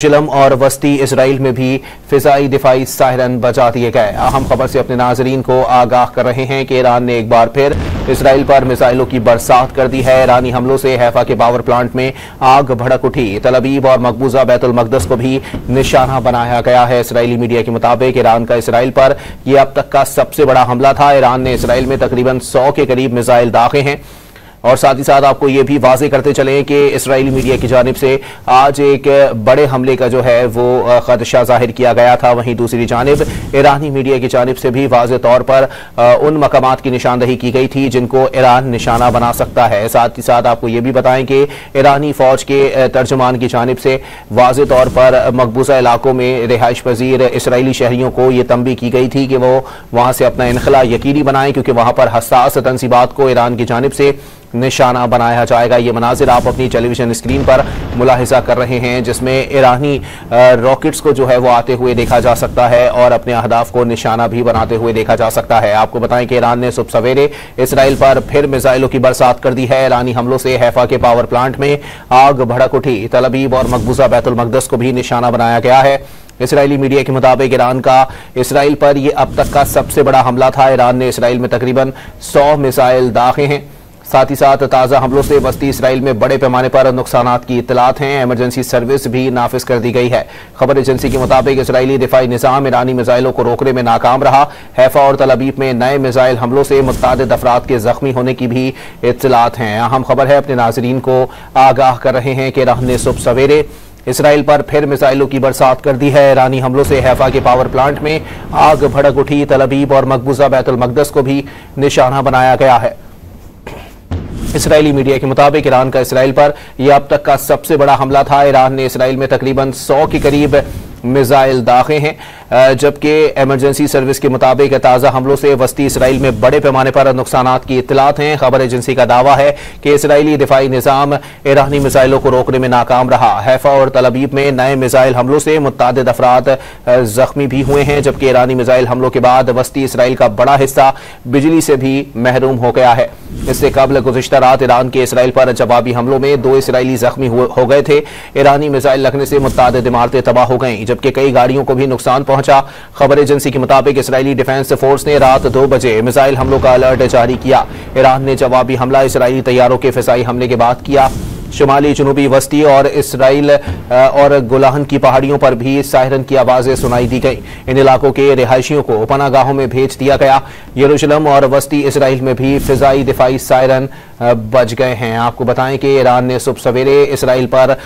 यरूशलेम और वस्ती इसराइल में भी फिजाई दिफाई सायरन बजा दिए गए। अहम खबर से अपने नाजरीन को आगाह कर रहे हैं कि ईरान ने एक बार फिर इसराइल पर मिसाइलों की बरसात कर दी है। ईरानी हमलों से हैफा के पावर प्लांट में आग भड़क उठी। तल अवीव और मकबूजा बैतुल मकदस को भी निशाना बनाया गया है। इसराइली मीडिया के मुताबिक ईरान का इसराइल पर यह अब तक का सबसे बड़ा हमला था। ईरान ने इसराइल में तकरीबन 100 के करीब मिसाइल दागे हैं। और साथ ही साथ आपको यह भी वाजे करते चलें कि इसराइली मीडिया की जानिब से आज एक बड़े हमले का जो है वो खदशा जाहिर किया गया था। वहीं दूसरी जानिब ईरानी मीडिया की जानिब से भी वाज़े तौर पर उन मकामात की निशानदही की गई थी जिनको ईरान निशाना बना सकता है। साथ ही साथ आपको यह भी बताएं कि ईरानी फौज के तर्जुमान की जानिब से वाज़े तौर पर मकबूजा इलाकों में रिहाइश पजीर इसराइली शहरियों को यह तंबी की गई थी कि वो वहां से अपना इनखला यकीनी बनाएं, क्योंकि वहां पर हसास तंसीबात को ईरान की जानिब से निशाना बनाया जाएगा। ये मनाजिर आप अपनी टेलीविजन स्क्रीन पर मुलाहिजा कर रहे हैं, जिसमें ईरानी रॉकेट्स को जो है वो आते हुए देखा जा सकता है और अपने अहदाफ को निशाना भी बनाते हुए देखा जा सकता है। आपको बताएं कि ईरान ने सुबह सवेरे इसराइल पर फिर मिसाइलों की बरसात कर दी है। ईरानी हमलों से हैफा के पावर प्लांट में आग भड़क उठी। तल अवीव और मकबूजा बैतुल मकदस को भी निशाना बनाया गया है। इसराइली मीडिया के मुताबिक ईरान का इसराइल पर यह अब तक का सबसे बड़ा हमला था। ईरान ने इसराइल में तकरीबन 100 मिसाइल दागे हैं। साथ ही साथ ताज़ा हमलों से वस्ती इसराइल में बड़े पैमाने पर नुकसानात की इत्तलात हैं। इमरजेंसी सर्विस भी नाफिज कर दी गई है। खबर एजेंसी के मुताबिक इसराइली दिफाई निज़ाम ईरानी मिसाइलों को रोकने में नाकाम रहा। हैफा और तल अवीव में नए मिसाइल हमलों से मुतअद्दिद अफराद के जख्मी होने की भी इत्तलात हैं। अहम खबर है, अपने नाजरीन को आगाह कर रहे हैं कि ईरान ने सुबह सवेरे इसराइल पर फिर मिसाइलों की बरसात कर दी है। ईरानी हमलों से हैफा के पावर प्लांट में आग भड़क उठी। तल अवीव और मकबूजा बैतुल मकदस को भी निशाना बनाया गया है। इसराइली मीडिया के मुताबिक ईरान का इसराइल पर यह अब तक का सबसे बड़ा हमला था। ईरान ने इसराइल में तकरीबन 100 के करीब मिसाइल दागे हैं, जबकि इमरजेंसी सर्विस के मुताबिक ताज़ा हमलों से वस्ती इसराइल में बड़े पैमाने पर नुकसानात की इत्तलात हैं। खबर एजेंसी का दावा है कि इसराइली दिफाई निज़ाम ईरानी मिसाइलों को रोकने में नाकाम रहा। हैफा और तल अवीव में नए मिसाइल हमलों से मुतअद्दिद अफराद जख्मी भी हुए हैं, जबकि ईरानी मिसाइल हमलों के बाद वस्ती इसराइल का बड़ा हिस्सा बिजली से भी महरूम हो गया है। इससे कबल गुज़िश्ता रात ईरान के इसराइल पर जवाबी हमलों में 2 इसराइली जख्मी हो गए थे। ईरानी मिसाइल लगने से मुतअद्दिद इमारतें तबाह हो गईं, जबकि कई गाड़ियों को भी नुकसान पहुंचा। खबर एजेंसी के मुताबिक इसराइली डिफेंस फोर्स ने रात 2 बजे मिसाइल हमलों का अलर्ट जारी किया। ईरान ने जवाबी हमला इसराइली तैयारों के फिजाई हमले के बाद किया। शुमाली जनूबी वस्ती और इसराइल और गोलान की पहाड़ियों पर भी सायरन की आवाजें सुनाई दी गई। इन इलाकों के रिहायशियों को पनागाहों में भेज दिया गया। यरूशलेम और वस्ती इसराइल में भी फिजाई दिफाई सायरन बज गए हैं। आपको बताएं कि ईरान ने सुबह सवेरे इसराइल पर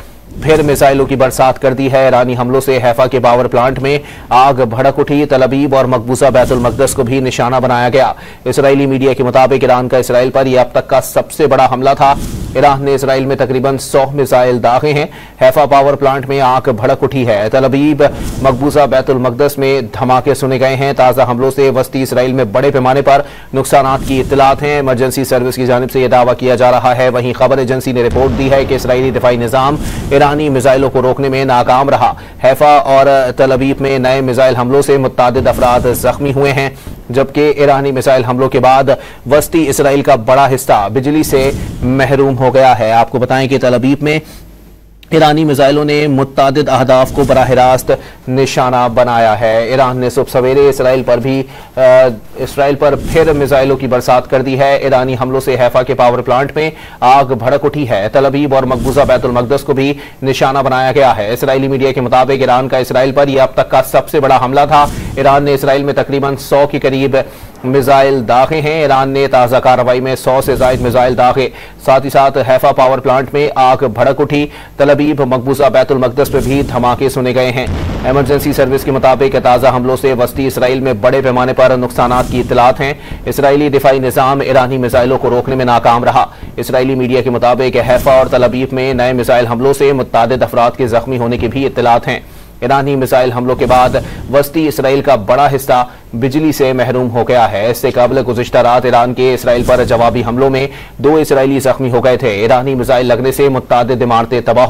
फिर मिसाइलों की बरसात कर दी है। ईरानी हमलों से हैफा के पावर प्लांट में आग भड़क उठी। तल अवीव और मकबूजा बैतुल मकदस को भी निशाना बनाया गया। इसराइली मीडिया के मुताबिक ईरान का इसराइल पर यह अब तक का सबसे बड़ा हमला था। ईरान ने इसराइल में तकरीबन 100 मिसाइल दागे हैं। हैफा पावर प्लांट में आग भड़क उठी है। तल अवीव मकबूजा बैतुल मकदस में धमाके सुने गए हैं। ताज़ा हमलों से वस्ती इसराइल में बड़े पैमाने पर नुकसानात की इत्तलात हैं। इमरजेंसी सर्विस की जानिब से यह दावा किया जा रहा है। वहीं खबर एजेंसी ने रिपोर्ट दी है कि इसराइली दिफाई निज़ाम ईरानी मिसाइलों को रोकने में नाकाम रहा। हैफा और तल अवीव में नए मिसाइल हमलों से मुतअद्दिद अफराद जख्मी हुए हैं, जबकि ईरानी मिसाइल हमलों के बाद वस्ती इसराइल का बड़ा हिस्सा बिजली से महरूम हो गया है। आपको बताएं कि तल अवीव में ईरानी मिसाइलों ने मुतअद्दिद अहदाफ को बराह रास्त निशाना बनाया है। ईरान ने सुबह सवेरे इसराइल पर फिर मिसाइलों की बरसात कर दी है। ईरानी हमलों से हैफा के पावर प्लांट में आग भड़क उठी है। तल अवीव और मकबूजा बैतुल मकदस को भी निशाना बनाया गया है। इसराइली मीडिया के मुताबिक ईरान का इसराइल पर यह अब तक का सबसे बड़ा हमला था। ईरान ने इसराइल में तकरीबन 100 के करीब मिसाइल दागे हैं। ईरान ने ताज़ा कार्रवाई में 100 से ज़ायद मिसाइल दागे। साथ ही साथ हैफा पावर प्लांट में आग भड़क उठी। तल अवीव मकबूजा बैतुल मकदस पर भी धमाके सुने गए हैं। इमरजेंसी सर्विस के मुताबिक ताज़ा हमलों से वस्ती इसराइल में बड़े पैमाने पर नुकसानात की इत्तलात हैं। इसराइली दिफाई निज़ाम ईरानी मिसाइलों को रोकने में नाकाम रहा। इसराइली मीडिया के मुताबिक हैफा और तल अवीव में नए मिसाइल हमलों से मुतअद्दिद अफराद के जख्मी होने की भी इत्तलात हैं। ईरानी मिसाइल हमलों के बाद वस्ती इसराइल का बड़ा हिस्सा बिजली से महरूम हो गया है। इससे कबल गुज़िश्ता रात ईरान के इसराइल पर जवाबी हमलों में 2 इसराइली जख्मी हो गए थे। ईरानी मिसाइल लगने से मुतअद्दिद इमारतें तबाह